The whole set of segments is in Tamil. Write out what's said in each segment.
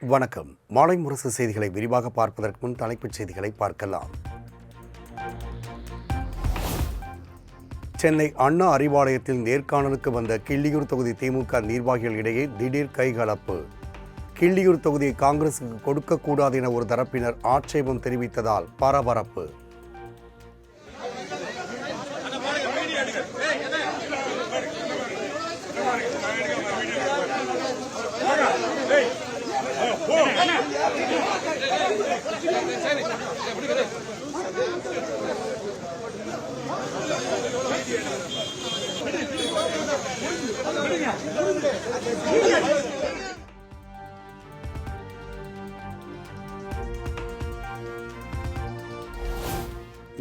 வணக்கம். மாலை முரசு செய்திகளை விரிவாக பார்ப்பதற்கு முன் தலைப்புச் செய்திகளை பார்க்கலாம். சென்னை அண்ணா அறிவாலயத்தில் நேர்காணலுக்கு வந்த கிள்ளியூர் தொகுதி திமுக நிர்வாகிகள் இடையே திடீர் கைகலப்பு. கிள்ளியூர் தொகுதியை காங்கிரசுக்கு கொடுக்கக்கூடாது என ஒரு தரப்பினர் ஆட்சேபம் தெரிவித்ததால் பரபரப்பு.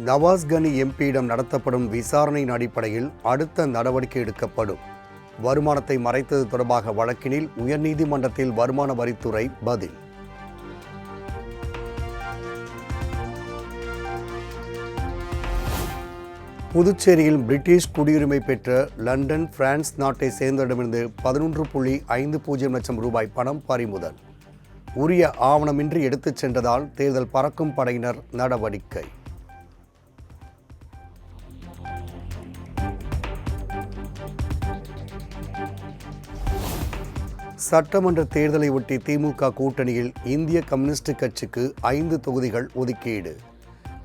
நவாஸ் கனி எம்பியிடம் நடத்தப்படும் விசாரணையின் அடிப்படையில் அடுத்த நடவடிக்கை எடுக்கப்படும். வருமானத்தை மறைத்தது தொடர்பாக வழக்கினில் உயர்நீதிமன்றத்தில் வருமான வரித்துறை பதில். புதுச்சேரியில் பிரிட்டிஷ் குடியுரிமை பெற்ற லண்டன், பிரான்ஸ் நாட்டை சேர்ந்தவரிடமிருந்து 11.50 லட்சம் ரூபாய் பணம் பறிமுதல். உரிய ஆவணமின்றி எடுத்துச் சென்றதால் தேர்தல் பறக்கும் படையினர் நடவடிக்கை. சட்டமன்ற தேர்தலை ஒட்டி திமுக கூட்டணியில் இந்திய கம்யூனிஸ்ட் கட்சிக்கு 5 தொகுதிகள் ஒதுக்கீடு.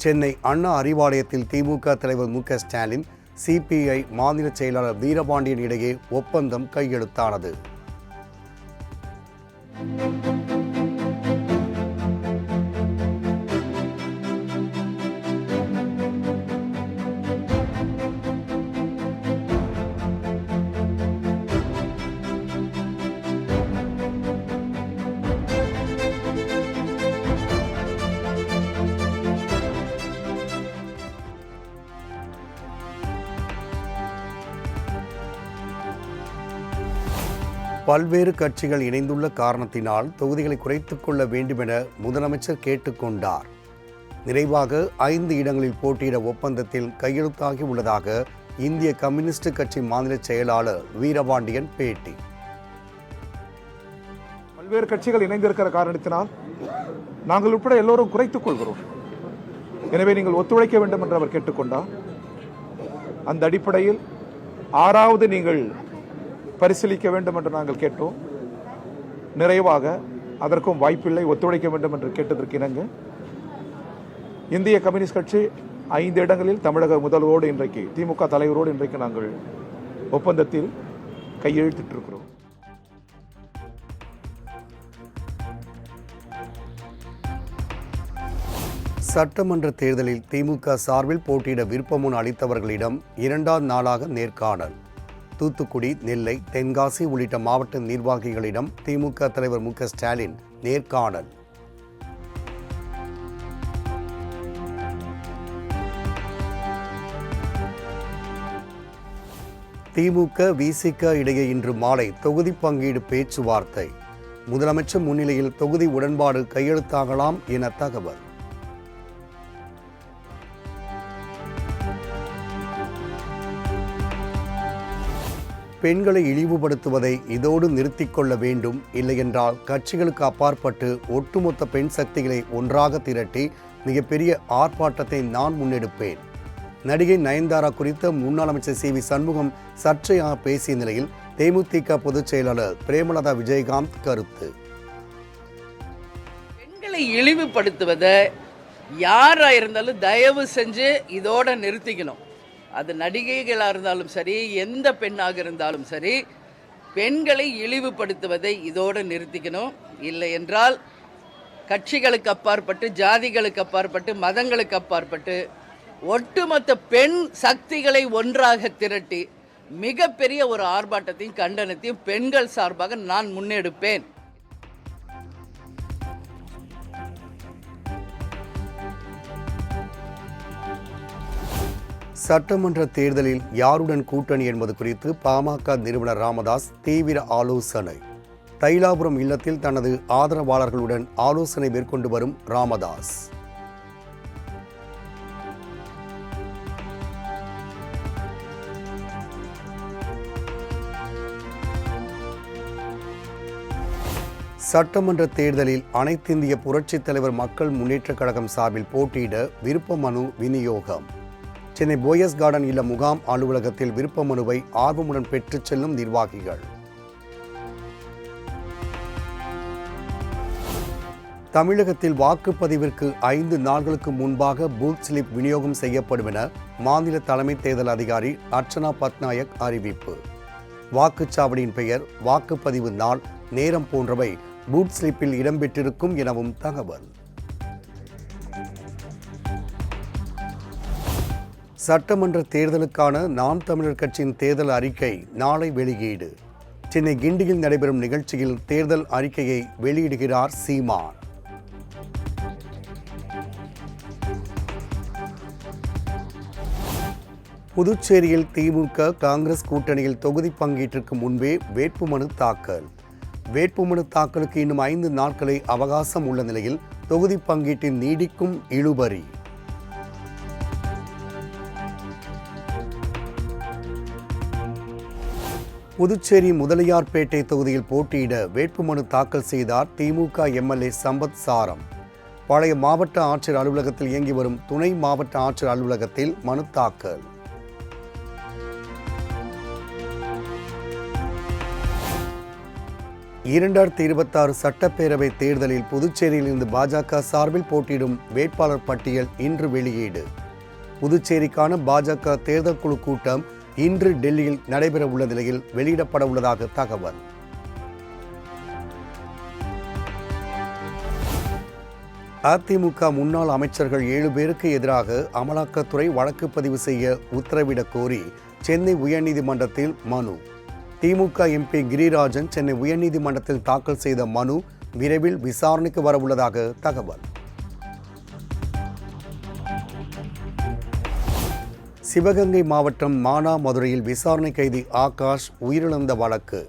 சென்னை அண்ணா அறிவாலயத்தில் திமுக தலைவர் மு.க.ஸ்டாலின், சிபிஐ மாநில செயலாளர் வீரபாண்டியன் இடையே ஒப்பந்தம் கையெழுத்தானது. பல்வேறு கட்சிகள் இணைந்துள்ள காரணத்தினால் தொகுதிகளை குறைத்துக் கொள்ள வேண்டுமென முதலமைச்சர் கேட்டுக்கொண்டார். நிறைவாக 5 இடங்களில் போட்டியிட ஒப்பந்தத்தில் கையெழுத்தாகி உள்ளதாக இந்திய கம்யூனிஸ்ட் கட்சி மாநில செயலாளர் வீரபாண்டியன் பேட்டி. பல்வேறு கட்சிகள் இணைந்திருக்கிற காரணத்தினால் நாங்கள் உட்பட எல்லோரும் குறைத்துக் கொள்கிறோம். எனவே நீங்கள் ஒத்துழைக்க வேண்டும் என்று அவர் கேட்டுக்கொண்டார். அந்த அடிப்படையில் 6வது நீங்கள் பரிசீலிக்க வேண்டும் என்று நாங்கள் கேட்டோம். நிறைவாக அதற்கும் வாய்ப்பில்லை, ஒத்துழைக்க வேண்டும் என்று கேட்டதற்கு இணங்க இந்திய கம்யூனிஸ்ட் கட்சி 5 இடங்களில் தமிழக முதல்வரோடு இன்றைக்கு திமுக தலைவரோடு இன்றைக்கு நாங்கள் ஒப்பந்தத்தில் கையெழுத்திட்டிருக்கிறோம். சட்டமன்ற தேர்தலில் திமுக சார்பில் போட்டியிட விருப்பமுன் அளித்தவர்களிடம் 2வது நாளாக நேர்காணல். தூத்துக்குடி, நெல்லை, தென்காசி உள்ளிட்ட மாவட்ட நிர்வாகிகளிடம் திமுக தலைவர் மு.க.ஸ்டாலின் நேர்காணல். திமுக, விசிக இடையே இன்று மாலை தொகுதி பங்கீடு பேச்சுவார்த்தை. முதலமைச்சர் முன்னிலையில் தொகுதி உடன்பாடு கையெழுத்தாகலாம் என தகவல். பெண்களை இழிவுபடுத்துவதை இதோடு நிறுத்திக் கொள்ள வேண்டும். இல்லையென்றால் கட்சிகளுக்கு அப்பாற்பட்டு ஒட்டுமொத்த பெண் சக்திகளை ஒன்றாக திரட்டி மிகப்பெரிய ஆர்ப்பாட்டத்தை நான் முன்னெடுப்பேன். நடிகை நயன்தாரா குறித்த முன்னாள் அமைச்சர் சி.வி. சண்முகம் சர்ச்சையாக பேசிய நிலையில் தேமுதிக பொதுச் செயலாளர் பிரேமலதா விஜயகாந்த் கருத்து. பெண்களை இழிவுபடுத்துவதை யாரா இருந்தாலும் தயவு செஞ்சு இதோட நிறுத்திக்கணும். அது நடிகைகளாக இருந்தாலும் சரி, எந்த பெண்ணாக இருந்தாலும் சரி, பெண்களை இழிவுபடுத்துவதை இதோடு நிறுத்திக்கணும். இல்லை என்றால் கட்சிகளுக்கு அப்பாற்பட்டு, ஜாதிகளுக்கு அப்பாற்பட்டு, மதங்களுக்கு அப்பாற்பட்டு ஒட்டுமொத்த பெண் சக்திகளை ஒன்றாக திரட்டி மிகப்பெரிய ஒரு ஆர்ப்பாட்டத்தையும் கண்டனத்தையும் பெண்கள் சார்பாக நான் முன்னெடுப்பேன். சட்டமன்ற தேர்தலில் யாருடன் கூட்டணி என்பது குறித்து பாமக நிறுவனர் ராமதாஸ் தீவிர ஆலோசனை. தைலாபுரம் இல்லத்தில் தனது ஆதரவாளர்களுடன் ஆலோசனை மேற்கொண்டு வரும் ராமதாஸ். சட்டமன்ற தேர்தலில் அனைத்திந்திய புரட்சித் தலைவர் மக்கள் முன்னேற்றக் கழகம் சார்பில் போட்டியிட விருப்ப மனு விநியோகம். சென்னை போயஸ் கார்டன் இல்ல முகாம் அலுவலகத்தில் விருப்ப மனுவை ஆர்வமுடன் பெற்றுச் செல்லும் நிர்வாகிகள். தமிழகத்தில் வாக்குப்பதிவிற்கு 5 நாட்களுக்கு முன்பாக பூத் ஸ்லிப் விநியோகம் செய்யப்படும் என மாநில தலைமை தேர்தல் அதிகாரி அர்ச்சனா பட்நாயக் அறிவிப்பு. வாக்குச்சாவடியின் பெயர், வாக்குப்பதிவு நாள், நேரம் போன்றவை பூத் ஸ்லிப்பில் இடம்பெற்றிருக்கும் எனவும் தகவல். சட்டமன்ற தேர்தலுக்கான நாம் தமிழர் கட்சியின் தேர்தல் அறிக்கை நாளை வெளியீடு. சென்னை கிண்டியில் நடைபெறும் நிகழ்ச்சியில் தேர்தல் அறிக்கையை வெளியிடுகிறார் சீமான். புதுச்சேரியில் திமுக காங்கிரஸ் கூட்டணியில் தொகுதி பங்கீட்டிற்கு முன்பே வேட்புமனு தாக்கல். வேட்புமனு தாக்கலுக்கு இன்னும் 5 நாட்களே அவகாசம் உள்ள நிலையில் தொகுதி பங்கீட்டின் நீடிக்கும் இழுபறி. புதுச்சேரி முதலியார்பேட்டை தொகுதியில் போட்டியிட வேட்புமனு தாக்கல் செய்தார் திமுக எம்எல்ஏ சம்பத் சாரம். பழைய மாவட்ட ஆட்சியர் அலுவலகத்தில் இயங்கி வரும் துணை மாவட்ட ஆட்சியர் அலுவலகத்தில் மனு தாக்கல். 2026 சட்டப்பேரவை தேர்தலில் புதுச்சேரியில் இருந்து பாஜக சார்பில் போட்டியிடும் வேட்பாளர் பட்டியல் இன்று வெளியீடு. புதுச்சேரிக்கான பாஜக தேர்தல் குழு கூட்டம் இன்று டெல்லியில் நடைபெற உள்ள நிலையில் வெளியிடப்பட உள்ளதாக தகவல். அதிமுக முன்னாள் அமைச்சர்கள் 7 பேருக்கு எதிராக அமலாக்கத்துறை வழக்கு பதிவு செய்ய உத்தரவிடக் கோரி சென்னை உயர்நீதிமன்றத்தில் மனு. திமுக எம்பி கிரிராஜன் சென்னை உயர்நீதிமன்றத்தில் தாக்கல் செய்த மனு விரைவில் விசாரணைக்கு வரவுள்ளதாக தகவல். சிவகங்கை மாவட்டம் மானாமதுரையில் விசாரணை கைதி ஆகாஷ் உயிரிழந்த வழக்கு.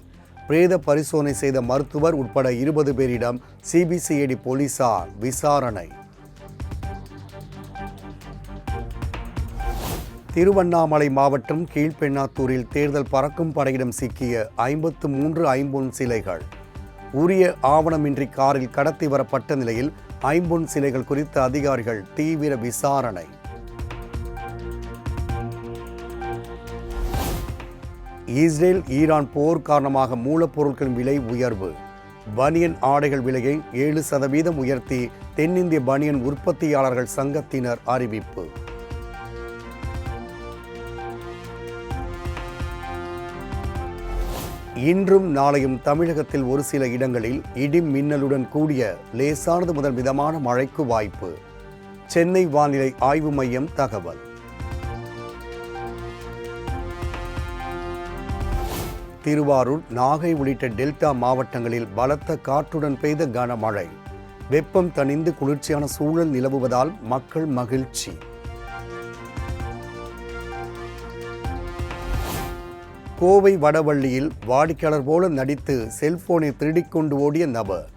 பிரேத பரிசோதனை செய்த மருத்துவர் உட்பட 20 பேரிடம் சிபிசிஐடி போலீசார் விசாரணை. திருவண்ணாமலை மாவட்டம் கீழ்பெண்ணாத்தூரில் தேர்தல் பறக்கும் படையிடம் சிக்கிய 53 ஐம்பொன் சிலைகள். உரிய ஆவணமின்றி காரில் கடத்தி வரப்பட்ட நிலையில் ஐம்பொன் சிலைகள் குறித்த அதிகாரிகள் தீவிர விசாரணை. இஸ்ரேல் ஈரான் போர் காரணமாக மூலப்பொருட்களின் விலை உயர்வு. பனியன் ஆடைகள் விலையை 7% உயர்த்தி தென்னிந்திய பனியன் உற்பத்தியாளர்கள் சங்கத்தினர் அறிவிப்பு. இன்றும் நாளையும் தமிழகத்தில் ஒரு சில இடங்களில் இடி மின்னலுடன் கூடிய லேசானது முதல் மிதமான மழைக்கு வாய்ப்பு. சென்னை வானிலை ஆய்வு மையம் தகவல். திருவாரூர், நாகை உள்ளிட்ட டெல்டா மாவட்டங்களில் பலத்த காற்றுடன் பெய்த கனமழை. வெப்பம் தணிந்து குளிர்ச்சியான சூழல் நிலவுவதால் மக்கள் மகிழ்ச்சி. கோவை வடவள்ளியில் வாடிக்கையாளர் போல நடித்து செல்போனை திருடிக்கொண்டு ஓடிய நபர்.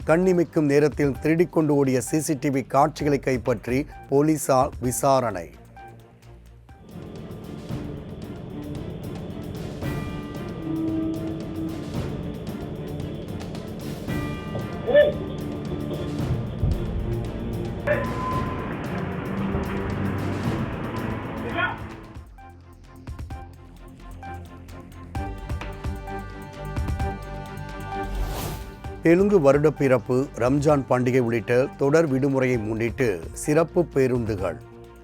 கண்ணிமைக்கும் நேரத்தில் திருடிக்கொண்டு ஓடிய சிசிடிவி காட்சிகளை கைப்பற்றி போலீசார் விசாரணை. தெலுங்கு வருட பிறப்பு, ரம்ஜான் பண்டிகை உள்ளிட்ட தொடர் விடுமுறையை முன்னிட்டு சிறப்பு பேருந்துகள்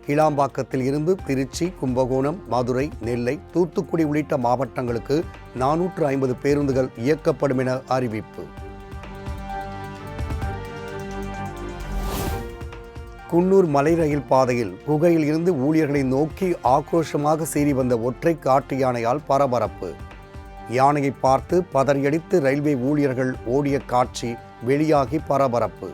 கிளாம்பாக்கத்தில் இருந்து திருச்சி, கும்பகோணம், மதுரை, நெல்லை, தூத்துக்குடி உள்ளிட்ட மாவட்டங்களுக்கு 450 பேருந்துகள் இயக்கப்படும் என அறிவிப்பு. குன்னூர் மலை ரயில் பாதையில் குகையில் இருந்து ஊழியர்களை நோக்கி ஆக்ரோஷமாக சீறி வந்த ஒற்றை காட்டு யானையால் பரபரப்பு. யானையை பார்த்து பதறியடித்து ரயில்வே ஊழியர்கள் ஓடிய காட்சி வெளியாகி பரபரப்பு.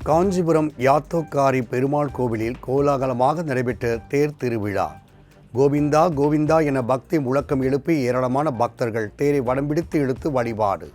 காஞ்சிபுரம் யாத்தோக்காரி பெருமாள் கோவிலில் கோலாகலமாக நடைபெற்ற தேர் திருவிழா. கோவிந்தா கோவிந்தா என பக்தி முழக்கம் எழுப்பி ஏராளமான பக்தர்கள் தேரை வடம்பிடித்து இழுத்து வழிபாடு.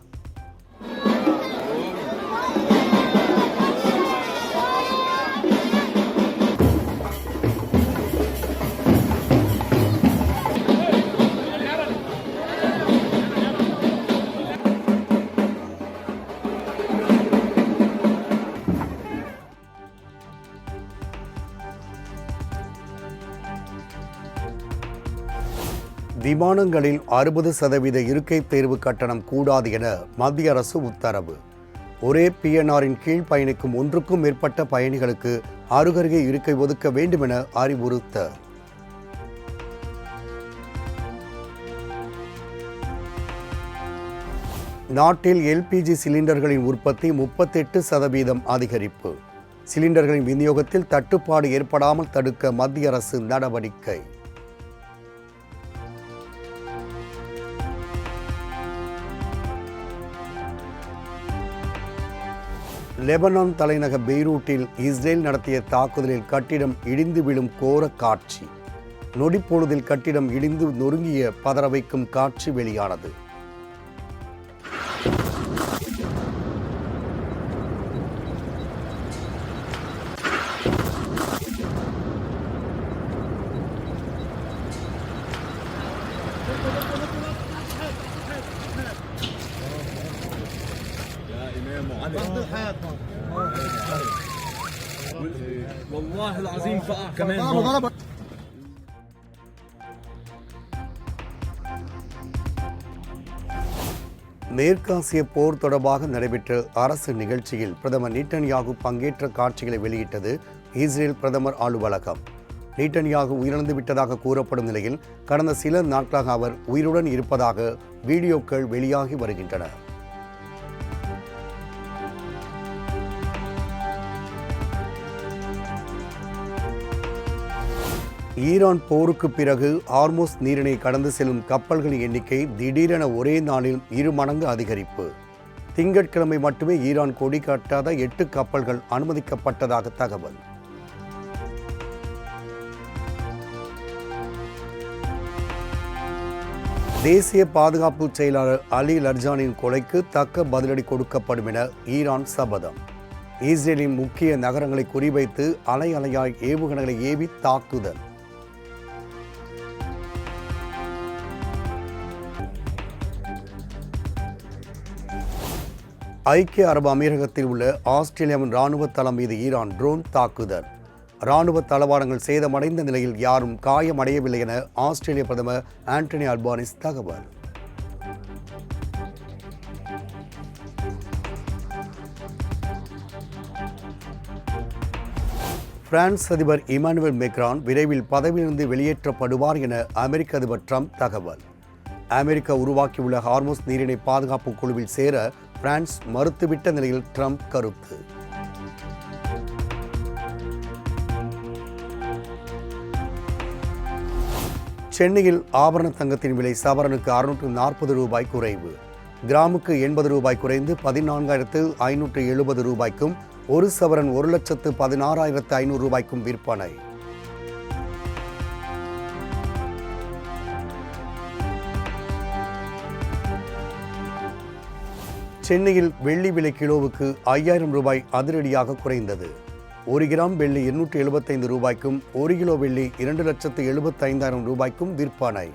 விமானங்களில் 60% இருக்கை தேர்வு கட்டணம் கூடாது என மத்திய அரசு உத்தரவு. ஒரே PNR-இன் கீழ் பயணிக்கும் 1க்கும் மேற்பட்ட பயணிகளுக்கு அருகருகே இருக்கை ஒதுக்க வேண்டும் என அறிவுறுத்தல். நாட்டில் LPG சிலிண்டர்களின் உற்பத்தி 38% அதிகரிப்பு. சிலிண்டர்களின் விநியோகத்தில் தட்டுப்பாடு ஏற்படாமல் தடுக்க மத்திய அரசு நடவடிக்கை. லெபனான் தலைநகர் பெய்ரூட்டில் இஸ்ரேல் நடத்திய தாக்குதலில் கட்டிடம் இடிந்து விழும் கோர காட்சி. நொடிப்பொழுதில் கட்டிடம் இடிந்து நொறுங்கிய பதற வைக்கும் காட்சி வெளியானது. والله العظيم فقع كمان. மேற்காசிய போர் தொடர்பாக நடைபெற்ற அரசு நிகழ்ச்சியில் பிரதமர் நேட்டன்யாகு பங்கேற்ற காட்சிகளை வெளியிட்டது இஸ்ரேல் பிரதமர் அலுவலகம். நேட்டன்யாகு உயிரிழந்து விட்டதாக கூறப்படும் நிலையில் கடந்த சில நாட்களாக அவர் உயிருடன் இருப்பதாக வீடியோக்கள் வெளியாகி வருகின்றன. ஈரான் போருக்கு பிறகு ஹார்மோஸ் நீரிணை கடந்து செல்லும் கப்பல்களின் எண்ணிக்கை திடீரென ஒரே நாளில் 2 மடங்கு அதிகரிப்பு. திங்கட்கிழமை மட்டுமே ஈரான் கொடி காட்டாத 8 கப்பல்கள் அனுமதிக்கப்பட்டதாக தகவல். தேசிய பாதுகாப்பு செயலாளர் அலி லர்ஜானின் கொலைக்கு தக்க பதிலடி கொடுக்கப்படும் என ஈரான் சபதம். இஸ்ரேலின் முக்கிய நகரங்களை குறிவைத்து அலை அலையாய் ஏவுகணைகளை ஏவி தாக்குதல். ஐக்கிய அரபு அமீரகத்தில் உள்ள ஆஸ்திரேலியாவின் இராணுவ தளம் மீது ஈரான் ட்ரோன் தாக்குதல். இராணுவ தளவாடங்கள் சேதமடைந்த நிலையில் யாரும் காயமடையவில்லை என ஆஸ்திரேலிய பிரதமர் ஆண்டனி அல்பானிஸ் தகவல். பிரான்ஸ் அதிபர் இமானுவேல் மேக்ரான் விரைவில் பதவியிலிருந்து வெளியேற்றப்படுவார் என அமெரிக்க அதிபர் ட்ரம்ப் தகவல். அமெரிக்கா உருவாக்கியுள்ள ஹார்மோஸ் நீரிணை பாதுகாப்பு குழுவில் சேர பிரான்ஸ் மறுத்துவிட்ட நிலையில் ட்ரம்ப் கருத்து. சென்னையில் ஆபரண தங்கத்தின் விலை சவரனுக்கு 640 ரூபாய் குறைவு. கிராமுக்கு 80 ரூபாய் குறைந்து 14,570 ரூபாய்க்கும், ஒரு சவரன் 1,16,500 ரூபாய்க்கும் விற்பனை. சென்னையில் வெள்ளி விலை கிலோவுக்கு 5000 ரூபாய் அதிரடியாக குறைந்தது. 1 கிராம் வெள்ளி 875 ரூபாய்க்கும், 1 கிலோ வெள்ளி 2,75,000 ரூபாய்க்கும் விற்பனை.